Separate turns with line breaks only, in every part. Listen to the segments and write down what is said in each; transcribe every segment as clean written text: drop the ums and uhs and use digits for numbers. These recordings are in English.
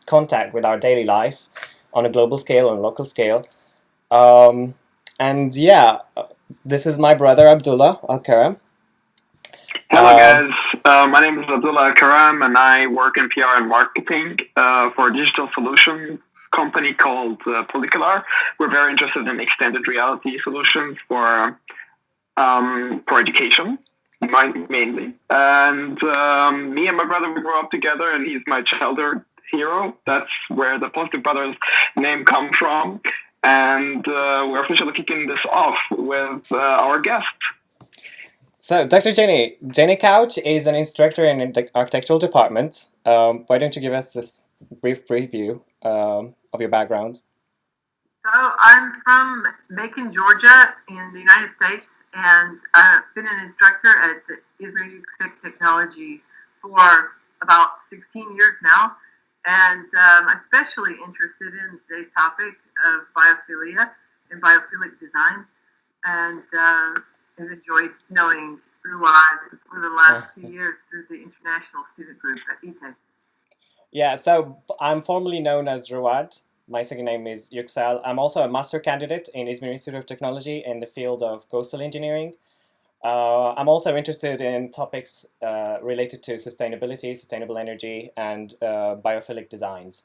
contact with our daily life on a global scale, on a local scale. Um, and yeah, this is my brother Abdullah Al-Karam.
Hello, guys. My name is Abdullah Karam, and I work in PR and marketing for a digital solution company called Polycular. We're very interested in extended reality solutions for education, mainly. And me and my brother, we grew up together, and he's my childhood hero. That's where the Positive Brothers name comes from. And we're officially kicking this off with our guest.
So, Dr. Jenny Couch is an instructor in the architectural department. Why don't you give us this brief preview of your background?
So, I'm from Macon, Georgia, in the United States, and I've been an instructor at the Izmir Institute of Technology for about 16 years now. And I'm especially interested in today's topic of biophilia and biophilic design, and have enjoyed knowing Ruad for the last 2 years through the international student group at ITE.
Yeah, so I'm formally known as Ruad. My second name is Yüksel. I'm also a master candidate in Izmir Institute of Technology in the field of coastal engineering. I'm also interested in topics related to sustainability, sustainable energy, and biophilic designs.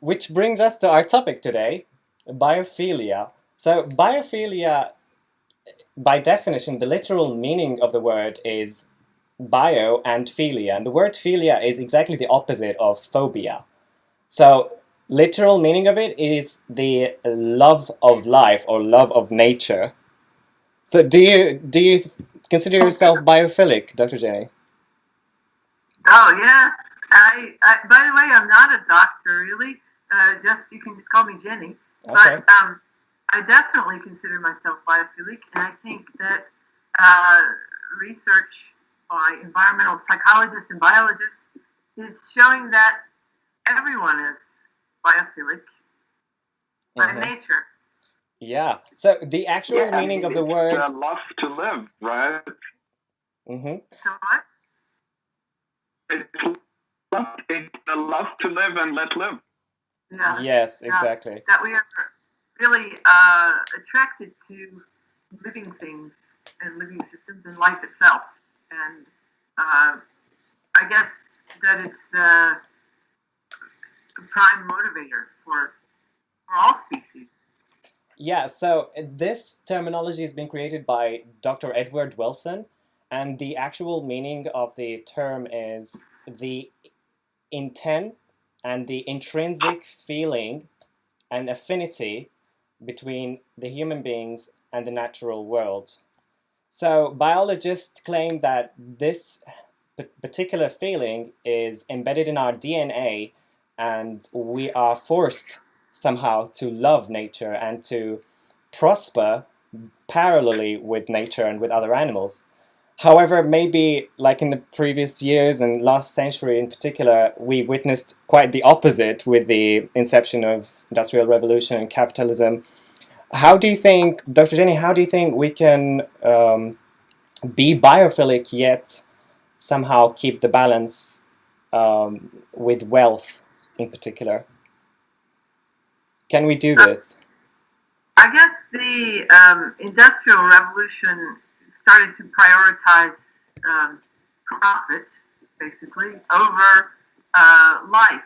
Which brings us to our topic today, biophilia. So biophilia, by definition, the literal meaning of the word is bio and philia. And the word philia is exactly the opposite of phobia. So literal meaning of it is the love of life or love of nature. So do you consider yourself biophilic, Dr. Jenny?
Oh yeah. By the way, I'm not a doctor really. Just you can just call me Jenny.
Okay.
But I definitely consider myself biophilic, and I think that research by environmental psychologists and biologists is showing that everyone is biophilic by nature.
Yeah. So the actual meaning of the word
love to live, right?
Mm-hmm.
So what?
It's a love to live and let live.
Yeah.
Yes, exactly.
That we are really attracted to living things and living systems and life itself. And I guess that it's the prime motivator for all species.
Yeah, so this terminology has been created by Dr. Edward Wilson, and the actual meaning of the term is the intent and the intrinsic feeling and affinity between the human beings and the natural world. So biologists claim that this particular feeling is embedded in our DNA, and we are forced somehow to love nature and to prosper parallelly with nature and with other animals. However, maybe like in the previous years and last century in particular, we witnessed quite the opposite with the inception of industrial revolution and capitalism. How do you think, Dr. Jenny, how do you think we can be biophilic yet somehow keep the balance with wealth in particular? Can we do this?
I guess the Industrial Revolution started to prioritize profit, basically, over life,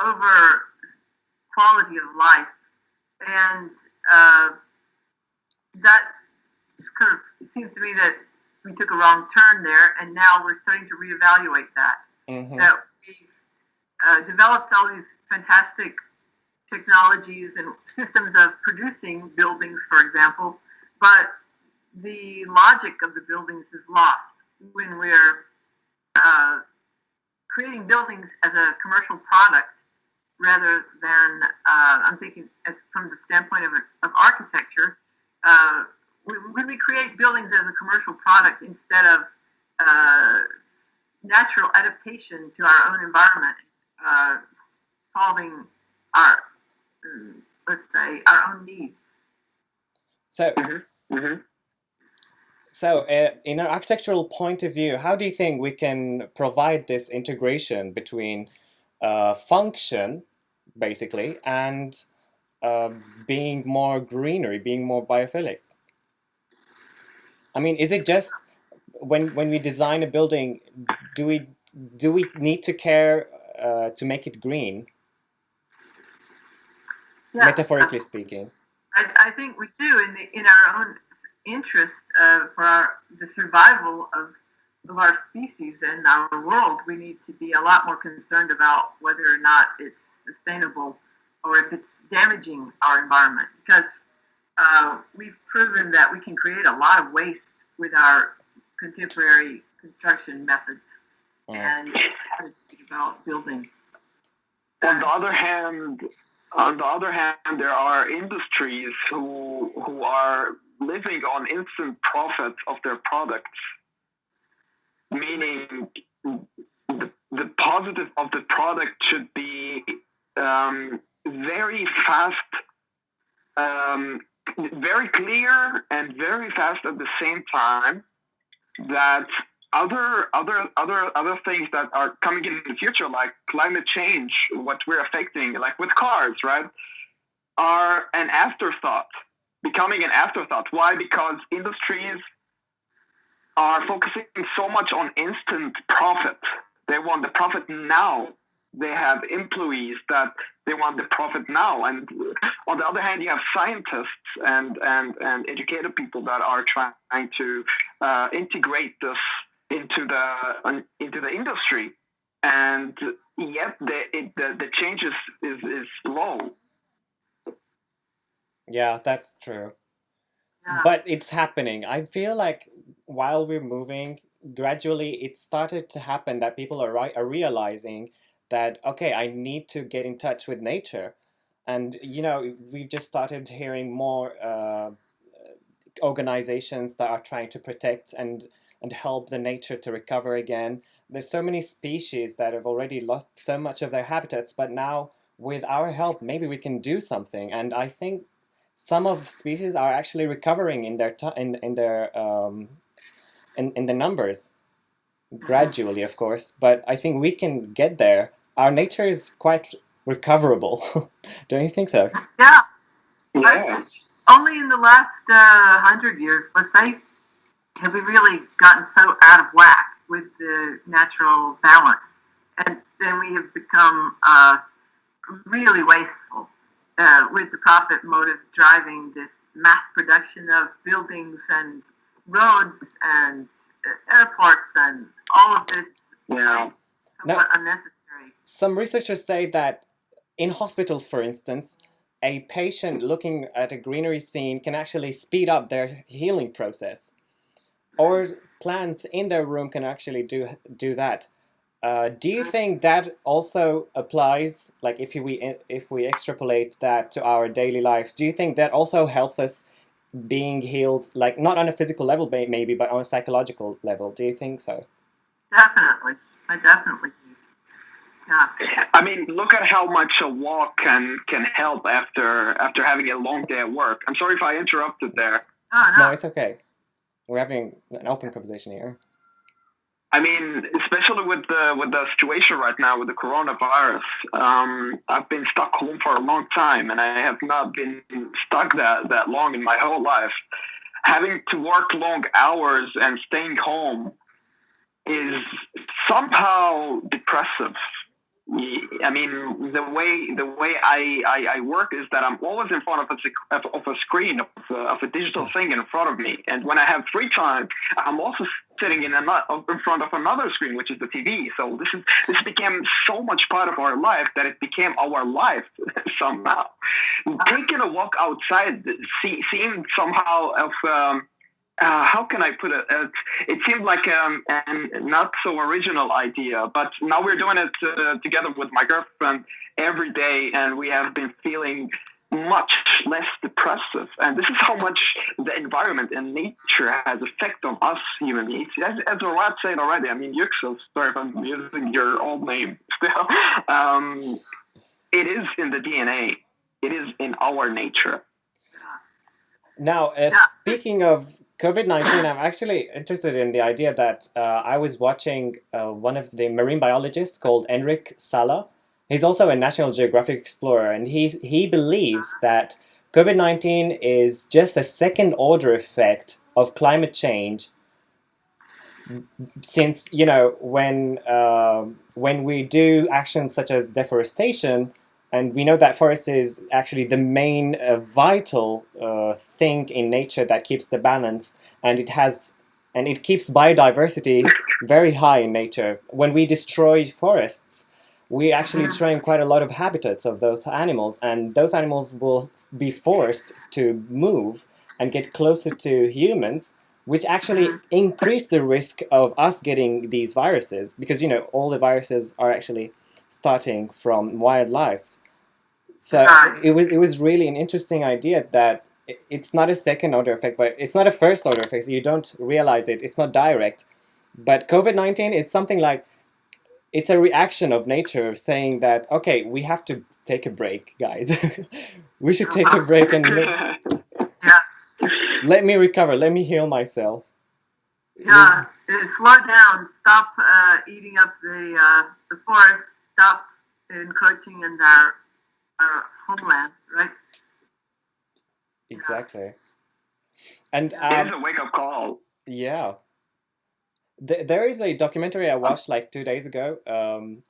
over quality of life. And that kind of, it seems to me that we took a wrong turn there, and now we're starting to reevaluate that.
Mm-hmm.
That we've developed all these fantastic technologies and systems of producing buildings, for example, but the logic of the buildings is lost when we're creating buildings as a commercial product rather than, I'm thinking from the standpoint of architecture, when we create buildings as a commercial product instead of natural adaptation to our own environment, solving our, let's say, our own needs.
So, so in an architectural point of view, how do you think we can provide this integration between function, basically, and being more greenery, being more biophilic. I mean, is it just when we design a building, do we need to care to make it green,
Yeah,
metaphorically speaking?
I think we do in our own interest for the survival of our species and our world. We need to be a lot more concerned about whether or not it's sustainable or if it's damaging our environment, because we've proven that we can create a lot of waste with our contemporary construction methods and attitude about building.
On the other hand, there are industries who are living on instant profit of their products, meaning the positive of the product should be very fast, very clear, and very fast at the same time. That other things that are coming in the future, like climate change, what we're affecting, like with cars, right, are an afterthought, becoming an afterthought. Why? Because industries are focusing so much on instant profit. They want the profit now. They have employees that they want the profit now. And on the other hand, you have scientists and educated people that are trying to integrate this into the industry. And yet the change is slow.
Yeah, that's true.
Yeah.
But it's happening. I feel like while we're moving, gradually it started to happen that people are realizing that, okay, I need to get in touch with nature. And, we've just started hearing more organizations that are trying to protect and help the nature to recover again. There's so many species that have already lost so much of their habitats, but now with our help, maybe we can do something. And I think some of the species are actually recovering in their in the numbers gradually, of course. But I think we can get there. Our nature is quite recoverable. Don't you think so?
Yeah.
Yeah.
Only in the last 100 years, let's say, have we really gotten so out of whack with the natural balance, and then we have become really wasteful with the profit motive driving this mass production of buildings and roads and airports and all of this.
Yeah.
Somewhat unnecessary.
Some researchers say that in hospitals, for instance, a patient looking at a greenery scene can actually speed up their healing process. Or plants in their room can actually do that. Do you think that also applies? Like if we extrapolate that to our daily lives, do you think that also helps us being healed? Like not on a physical level, maybe, but on a psychological level. Do you think so?
Definitely, I definitely do. Yeah.
I mean, look at how much a walk can help after having a long day at work. I'm sorry if I interrupted there.
Oh,
No, it's okay. We're having an open conversation here.
I mean, especially with the situation right now with the coronavirus, I've been stuck home for a long time, and I have not been stuck that long in my whole life. Having to work long hours and staying home is somehow depressive. I mean, the way I work is that I'm always in front of a screen, of a digital thing in front of me. And when I have free time, I'm also sitting in front of another screen, which is the TV. So this became so much part of our life that it became our life somehow. Taking a walk outside seemed somehow of how can I put it? It seemed like a not so original idea, but now we're doing it together with my girlfriend every day, and we have been feeling much less depressive. And this is how much the environment and nature has effect on us human beings. As Rat said already, I mean, Yüksel, sorry if I'm using your old name still. It is in the DNA. It is in our nature.
Now, speaking of COVID-19, I'm actually interested in the idea that I was watching one of the marine biologists called Enric Sala, He's also a National Geographic explorer, and he believes that COVID-19 is just a second order effect of climate change. Since when we do actions such as deforestation, and we know that forest is actually the main vital thing in nature that keeps the balance, and it keeps biodiversity very high in nature. When we destroy forests, we actually destroying quite a lot of habitats of those animals, and those animals will be forced to move and get closer to humans, which actually increase the risk of us getting these viruses, because all the viruses are actually starting from wildlife. So it was really an interesting idea that it's not a second order effect, but it's not a first order effect. So you don't realize it. It's not direct. But COVID-19 is something like, it's a reaction of nature saying that, okay, we have to take a break, guys. We should take a break and let me recover. Let me heal myself.
Yeah, slow down. Stop eating up the forest. Stop encroaching in our homeland, right?
Exactly. And
It is a wake-up call.
yeah, there is a documentary I watched like 2 days ago.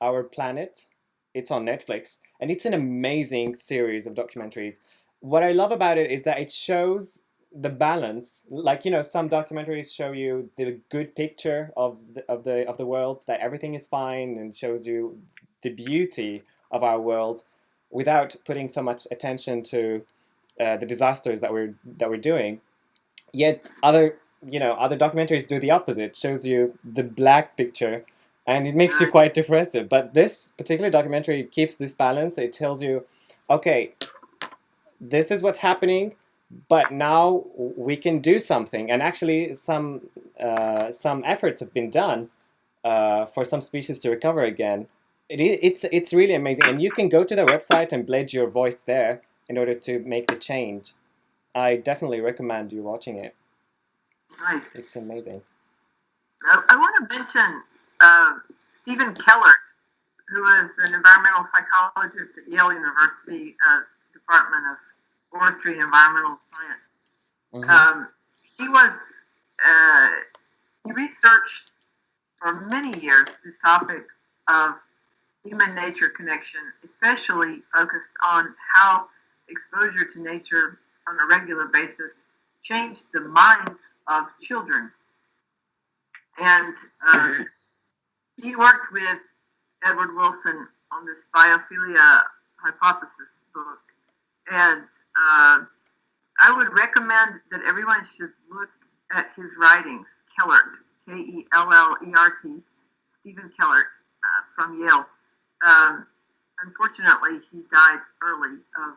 Our Planet. It's on Netflix, and it's an amazing series of documentaries. What I love about it is that it shows the balance. Like some documentaries show you the good picture of the world, that everything is fine, and shows you the beauty of our world, without putting so much attention to the disasters that we're doing. Yet other documentaries do the opposite, shows you the black picture, and it makes you quite depressive. But this particular documentary keeps this balance. It tells you, okay, this is what's happening, but now we can do something. And actually, some efforts have been done for some species to recover again. It's really amazing, and you can go to their website and pledge your voice there in order to make the change. I definitely recommend you watching it.
Nice.
It's amazing.
I want to mention Stephen Keller, who is an environmental psychologist at Yale University Department of Forestry and Environmental Science. He was he researched for many years this topic of human-nature connection, especially focused on how exposure to nature on a regular basis changed the minds of children. And he worked with Edward Wilson on this Biophilia Hypothesis book. And I would recommend that everyone should look at his writings. Kellert, K-E-L-L-E-R-T, Stephen Kellert from Yale. Unfortunately, he died early of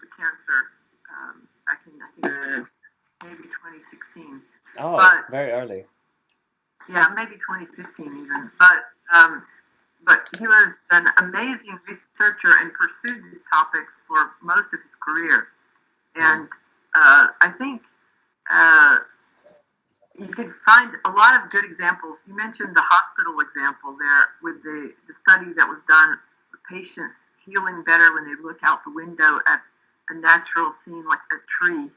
the cancer back in, I think, maybe 2016.
Oh,
but,
very early.
Yeah, maybe 2015 even. But he was an amazing researcher and pursued these topics for most of his career. And I think you could find a lot of good examples. You mentioned the hospital example there with the study that was done with patients healing better when they look out the window at a natural scene like a tree.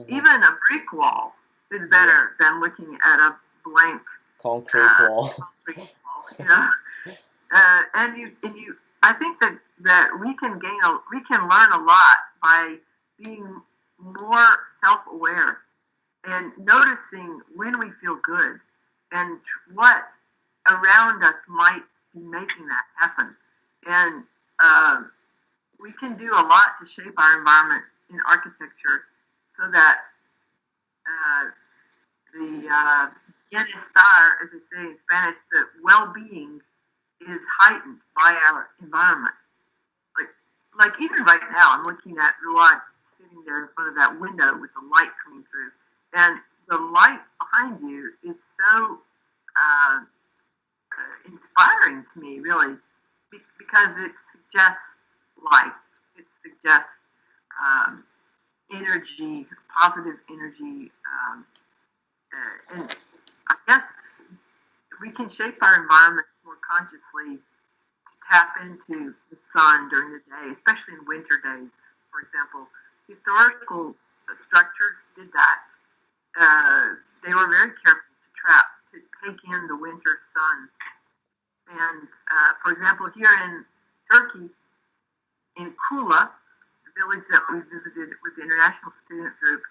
Even a brick wall is better than looking at a blank
concrete wall.
And you, I think that we can learn a lot by being more self-aware and noticing when we feel good and what around us might be making that happen. And we can do a lot to shape our environment in architecture so that the bienestar, as they say in Spanish, the well-being is heightened by our environment. Like even right now, I'm looking at Ruad sitting there in front of that window with the light coming through, and the light behind you is so inspiring to me, really, because it suggests life. It suggests energy, positive energy, and I guess we can shape our environment more consciously to tap into the sun during the day, especially in winter days. For example, historical structures did that. They were very careful to take in the winter sun. And for example, here in Turkey, in Kula, the village that we visited with the international student group,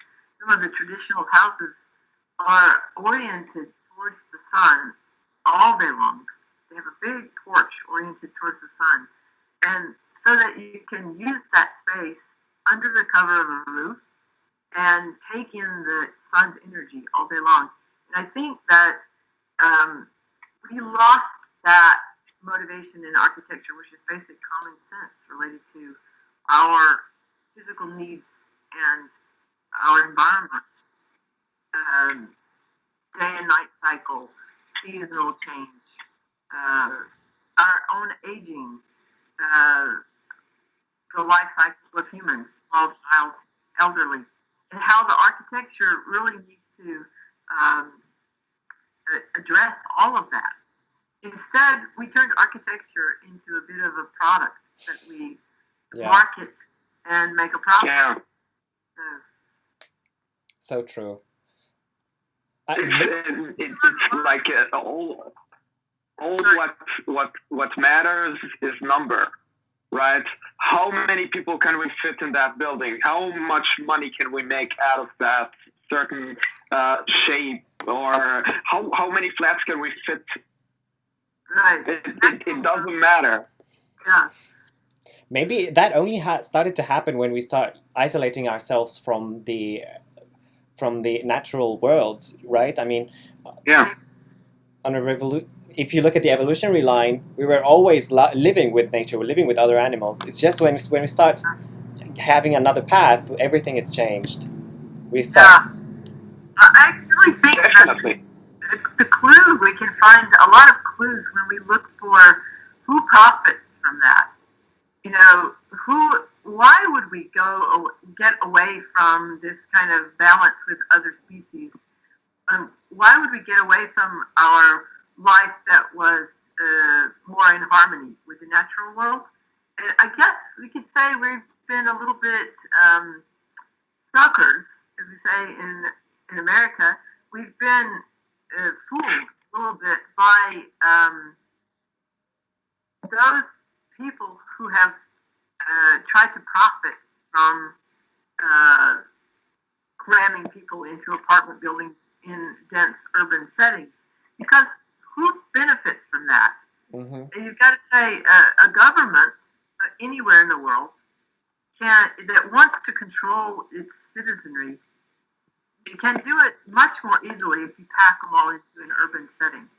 some of the traditional houses are oriented towards the sun all day long. They have a big porch oriented towards the sun. And so that you can use that space under the cover of a roof and take in the sun's energy all day long. And I think that we lost that motivation in architecture, which is basic common sense related to our physical needs and our environment. Day and night cycle, seasonal change, our own aging, the life cycle of humans, small child, elderly, and how the architecture really needs to address all of that. Instead, we turned architecture into a bit of a product that we market and make a profit.
Yeah.
So true.
It's like all what matters is number, right? How many people can we fit in that building? How much money can we make out of that certain shape? Or how many flats can we fit?
Right.
It doesn't matter.
Yeah.
Maybe that only started to happen when we start isolating ourselves from the natural worlds, right? I mean,
yeah.
If you look at the evolutionary line, we were always living with nature, we're living with other animals. It's just when we start having another path, everything is changed. We start.
Yeah. I actually think
Definitely.
that the clue, we can find a lot of clues when we look for who profits from that. You know, why would we get away from this kind of balance with other species? Why would we get away from our life that was more in harmony with the natural world? And I guess we could say we've been a little bit suckers, as we say in America. We've been fooled a little bit by those people who have tried to profit from cramming people into apartment buildings in dense urban settings. Because who benefits from that?
Mm-hmm.
And you've got to say a government anywhere in the world that wants to control its citizenry, it can do it much more easily if you pack them all into an urban setting.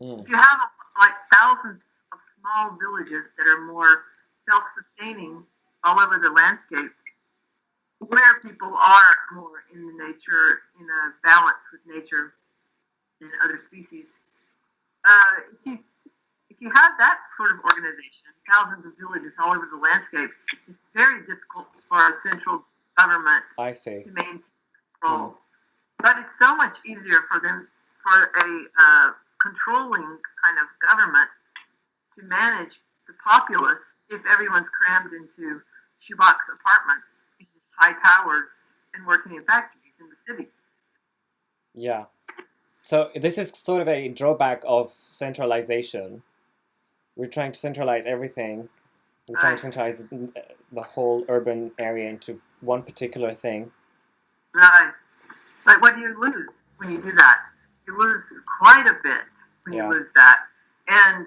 If you have like thousands of small villages that are more self-sustaining all over the landscape, where people are more in the nature, in a balance with nature and other species. If you have that sort of organization, thousands of villages all over the landscape, it's very difficult for a central government to maintain control. But it's so much easier for a controlling kind of government to manage the populace if everyone's crammed into shoebox apartments, high towers, and working in factories in the city.
Yeah. So this is sort of a drawback of centralization. We're trying to centralize everything. We're trying to centralize the whole urban area into one particular thing.
Right. But what do you lose when you do that? You lose quite a bit when you lose that. And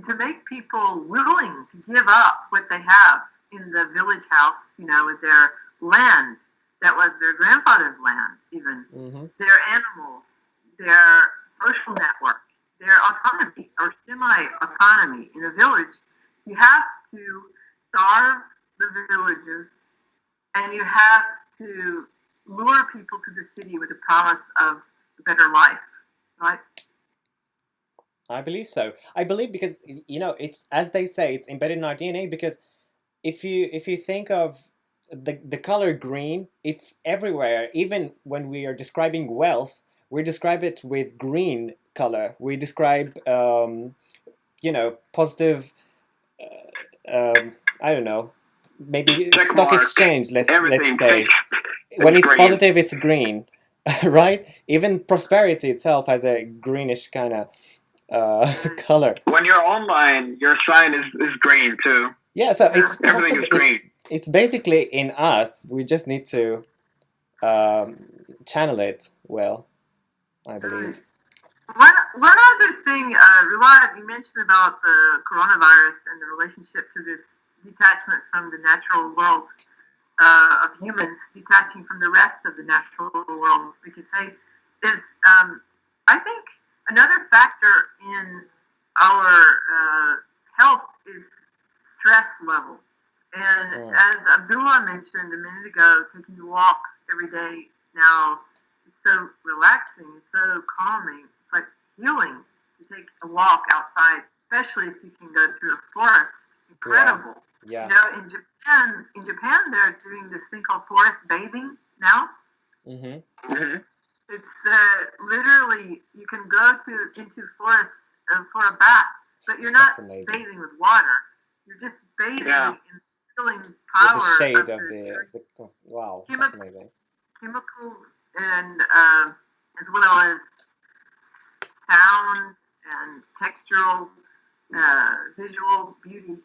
to make people willing to give up what they have in the village house, with their land, that was their grandfather's land, even, their animals, their social network, their autonomy or semi-autonomy in a village, you have to starve the villages and you have to lure people to the city with the promise of a better life, right?
I believe so. I believe because, it's, as they say, it's embedded in our DNA, because if you think of the color green, it's everywhere. Even when we are describing wealth, we describe it with green color. We describe positive. I don't know. Maybe
Check
stock
mark.
exchange. Let's
Everything
say
fixed.
when it's
green.
positive, it's green, right? Even prosperity itself has a greenish kind of color.
When you're online, your sign is green too.
Yeah, so it's
Everything
possible.
is green.
It's basically in us. We just need to channel it well, I believe.
One other thing, Rewad, you mentioned about the coronavirus and the relationship to this detachment from the natural world of humans, detaching from the rest of the natural world, we could say, is I think another factor in our health is stress level. And as Abdullah mentioned a minute ago, taking a walk every day now is so relaxing, so calming. It's like healing to take a walk outside, especially if you can go through a forest. Incredible.
Yeah.
In Japan, they're doing this thing called forest bathing now.
Mm-hmm.
It's literally you can go into forest for a bath, but you're not bathing with water. You're just bathing in healing power
with the shade of the wow, that's amazing.
Chemicals and as well as sound and textural, visual beauty.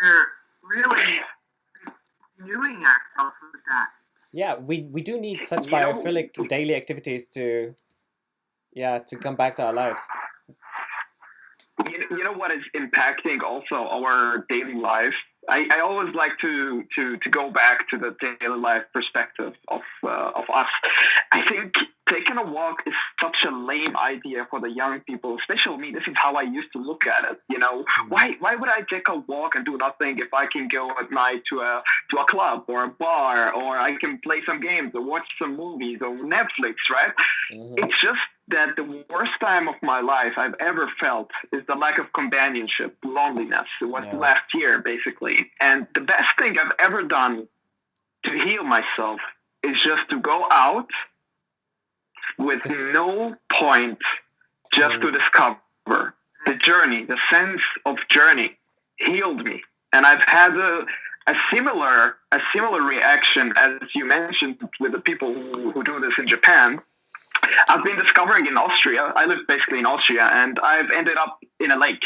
We're really renewing ourselves with that.
Yeah, we do need such biophilic daily activities to come back to our lives.
You know what is impacting also our daily life? I always like to go back to the daily life perspective of us. I think taking a walk is such a lame idea for the young people, especially me. This is how I used to look at it. Why would I take a walk and do nothing if I can go at night to a club or a bar, or I can play some games or watch some movies or Netflix, right?
Mm-hmm.
It's just that the worst time of my life I've ever felt is the lack of companionship, loneliness. It was last year, basically. And the best thing I've ever done to heal myself is just to go out with no point, just to discover the journey. The sense of journey healed me. And I've had a similar reaction, as you mentioned, with the people who do this in Japan. I've been discovering in Austria. I live basically in Austria, and I've ended up in a lake.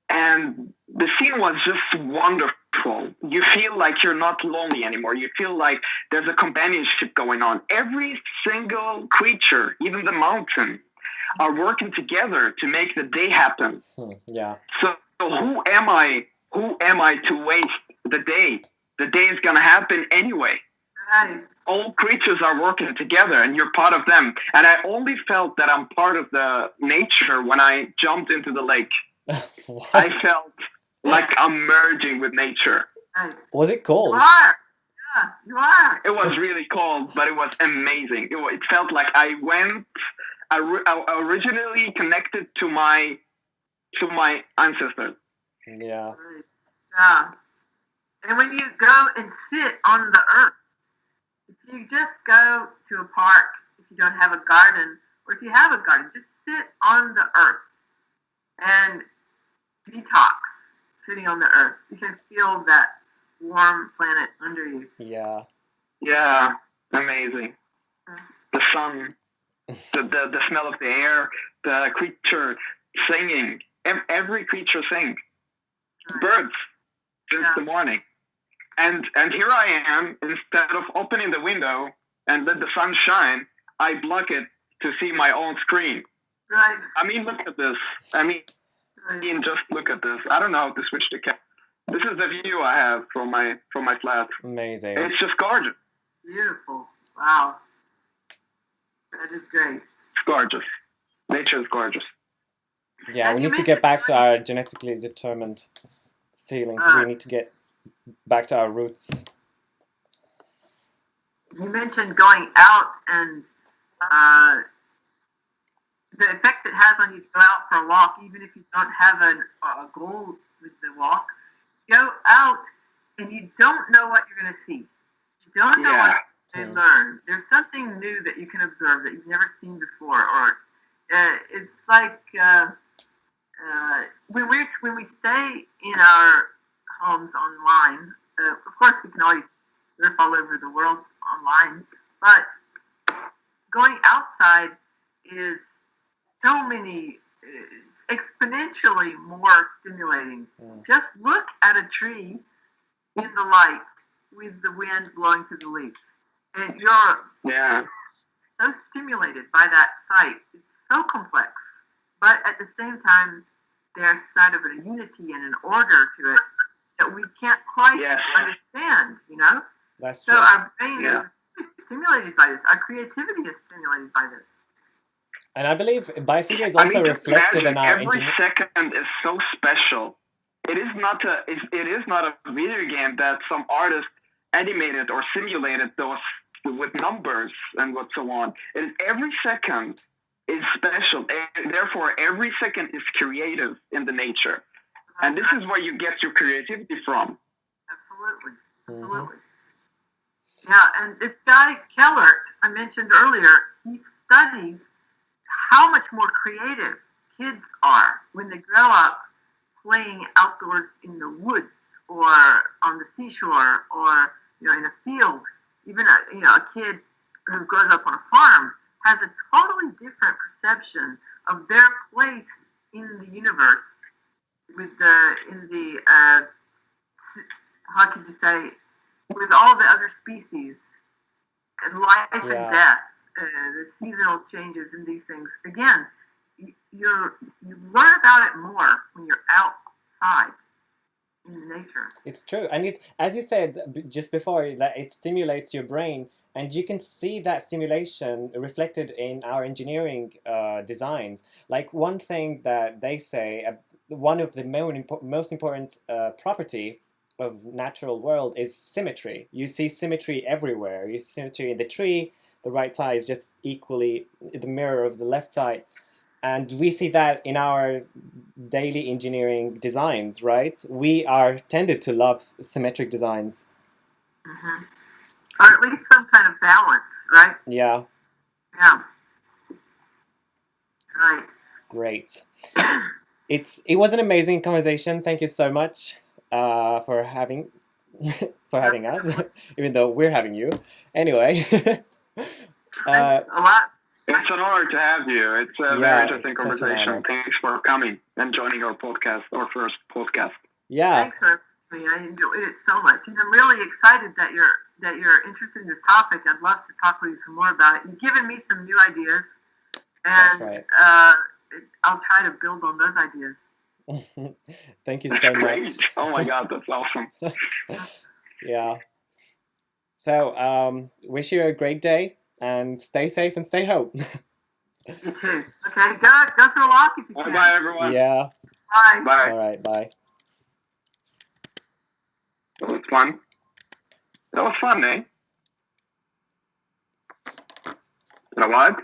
And the scene was just wonderful. You feel like you're not lonely anymore. You feel like there's a companionship going on. Every single creature, even the mountain, are working together to make the day happen.
Yeah.
So who am I? Who am I to waste the day? The day is gonna happen anyway. All creatures are working together, and you're part of them. And I only felt that I'm part of the nature when I jumped into the lake. I felt like I'm merging with nature.
Was it cold?
You are. Yeah, you are.
It was really cold, but it was amazing. It felt like I originally connected to my ancestors.
Yeah.
Yeah. And when you go and sit on the earth, if you just go to a park, if you don't have a garden, or if you have a garden, just sit on the earth and detox sitting on the earth. You can feel that warm planet under you.
Yeah.
Yeah, amazing. The sun, the smell of the air, the creature singing. Every creature sings. Birds since the morning. And here I am, instead of opening the window and let the sun shine, I block it to see my own screen.
Right.
I mean, look at this. Just look at this. I don't know how to switch the camera. This is the view I have from my flat.
Amazing.
It's just gorgeous.
Beautiful. Wow. That is great.
It's gorgeous. Nature is gorgeous.
Yeah, we need to get back to our genetically determined feelings. We need to get back to our roots.
You mentioned going out and the effect it has on you to go out for a walk, even if you don't have a goal with the walk. Go out and you don't know what you're going to see. You don't know what you learn. There's something new that you can observe that you've never seen before. Or it's like when we stay in our homes online, of course we can always surf all over the world online, but going outside is so many exponentially more stimulating. Just look at a tree in the light with the wind blowing through the leaves, and you're so stimulated by that sight. It's so complex, but at the same time, there's sort of a unity and an order to it that we can't quite understand, you know?
That's
so
true.
Our brain is stimulated by this. Our creativity is stimulated by this.
And I believe biophilia is also reflected in our
every second is so special. It is not a video game that some artist animated or simulated those with numbers and what so on. Every second is special. And therefore, every second is creative in the nature. And this is where you get your creativity from.
Absolutely. Yeah, and this guy, Kellert, I mentioned earlier, he studies how much more creative kids are when they grow up playing outdoors in the woods or on the seashore or in a field. Even a kid who grows up on a farm has a totally different perception of their place in the universe how could you say, with all the other species and life and death, the seasonal changes and these things. Again, you learn about it more when you're outside in nature.
It's true, and as you said just before, that it stimulates your brain, and you can see that stimulation reflected in our engineering designs. Like one thing that they say, one of the most important property of natural world is symmetry. You see symmetry everywhere. You see symmetry in the tree. The right side is just equally the mirror of the left side. And we see that in our daily engineering designs, right? We are tended to love symmetric designs.
Or at least some kind of balance, right?
Yeah.
Yeah. Right.
Great. It was an amazing conversation. Thank you so much for having us, even though we're having you. Anyway.
Thanks a lot.
It's an honor to have you. It's a very interesting conversation. Thanks for coming and joining our podcast, our first podcast.
Yeah.
Thanks for me. I enjoyed it so much, and I'm really excited that you're interested in this topic. I'd love to talk with you some more about it. You've given me some new ideas, and I'll try to build on those ideas.
Thank you so much.
Oh my God, that's awesome.
Yeah. So, wish you a great day. And stay safe and stay home.
You too. Okay, go for a walk if you can.
Bye, everyone.
Yeah.
Bye.
Bye.
All right, bye.
That was fun. That was fun, eh? You know what?